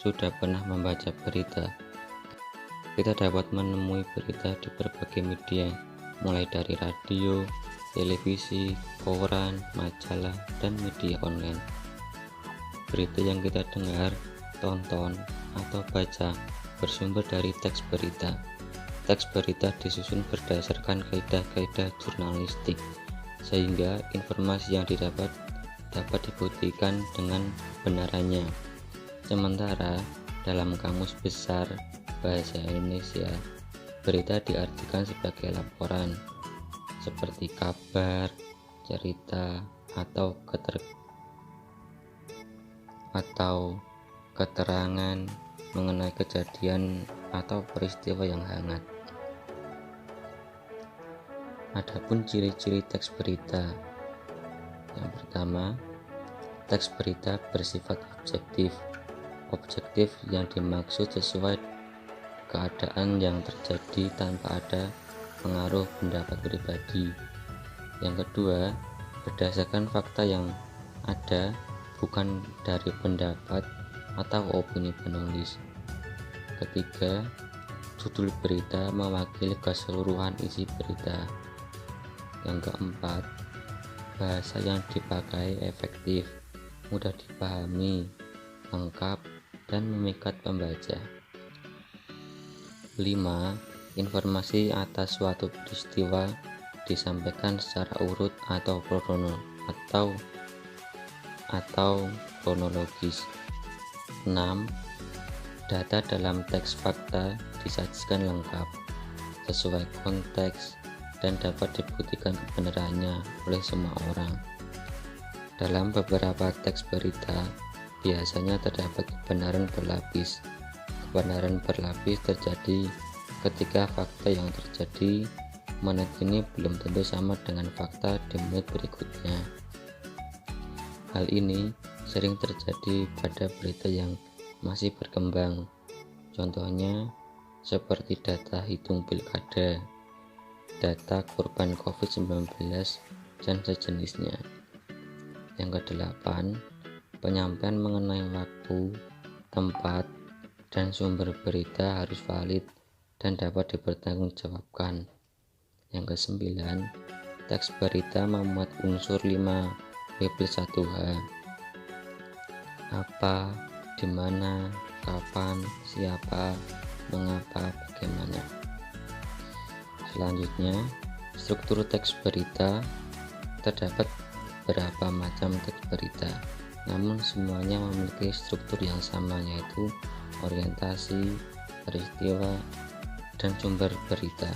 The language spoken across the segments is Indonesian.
sudah pernah membaca berita. Kita dapat menemui berita di berbagai media, mulai dari radio, televisi, koran, majalah, dan media online. Berita yang kita dengar, tonton, atau baca bersumber dari teks berita. Teks berita disusun berdasarkan kaidah-kaidah jurnalistik, sehingga informasi yang didapat dapat dibuktikan dengan kebenarannya. Sementara dalam Kamus Besar Bahasa Indonesia, berita diartikan sebagai laporan, seperti kabar, cerita, atau keterangan mengenai kejadian atau peristiwa yang hangat. Adapun ciri-ciri teks berita. Yang pertama, teks berita bersifat objektif. Objektif yang dimaksud sesuai keadaan yang terjadi tanpa ada pengaruh pendapat pribadi. Yang kedua, berdasarkan fakta yang ada, bukan dari pendapat atau opini penulis. Ketiga, judul berita mewakili keseluruhan isi berita. Yang keempat, bahasa yang dipakai efektif, mudah dipahami, lengkap, dan memikat pembaca. 5. Informasi atas suatu peristiwa disampaikan secara urut atau kronologis. 6. Data dalam teks fakta disajikan lengkap, sesuai konteks, dan dapat dibuktikan kebenarannya oleh semua orang. Dalam beberapa teks berita, biasanya terdapat kebenaran berlapis. Kebenaran berlapis terjadi ketika fakta yang terjadi menit ini belum tentu sama dengan fakta di menit berikutnya. Hal ini sering terjadi pada berita yang masih berkembang. Contohnya seperti data hitung pilkada, data korban COVID-19, dan sejenisnya. Yang kedelapan, penyampaian mengenai waktu, tempat, dan sumber berita harus valid dan dapat dipertanggungjawabkan. Yang kesembilan, teks berita memuat unsur 5W+1H. Apa, di mana, kapan, siapa, mengapa, bagaimana. Selanjutnya, struktur teks berita. Terdapat beberapa macam teks berita, namun semuanya memiliki struktur yang sama, yaitu orientasi, peristiwa, dan sumber berita.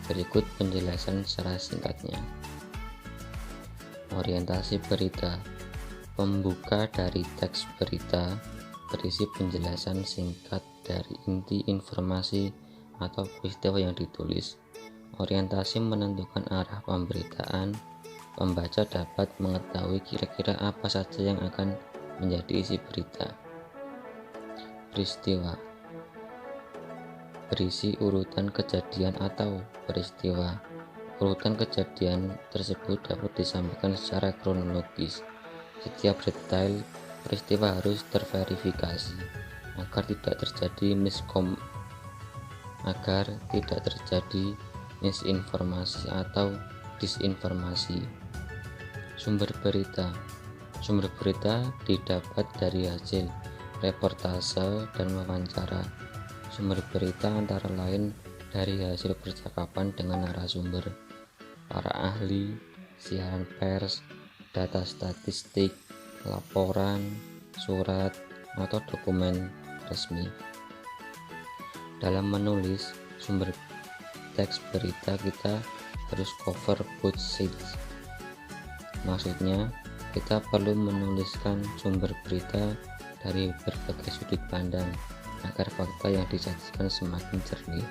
Berikut penjelasan secara singkatnya. Orientasi berita. Pembuka dari teks berita berisi penjelasan singkat dari inti informasi atau peristiwa yang ditulis. Orientasi menentukan arah pemberitaan. Pembaca dapat mengetahui kira-kira apa saja yang akan menjadi isi berita. Peristiwa berisi urutan kejadian atau peristiwa. Urutan kejadian tersebut dapat disampaikan secara kronologis. Setiap detail peristiwa harus terverifikasi agar tidak terjadi misinformasi atau disinformasi. Sumber berita. Sumber berita didapat dari hasil reportase dan wawancara. Sumber berita antara lain dari hasil percakapan dengan narasumber, para ahli, siaran pers, data statistik, laporan, surat, atau dokumen resmi. Dalam menulis sumber teks berita, kita harus cover both sides. Maksudnya, kita perlu menuliskan sumber berita dari berbagai sudut pandang agar fakta yang disajikan semakin jernih.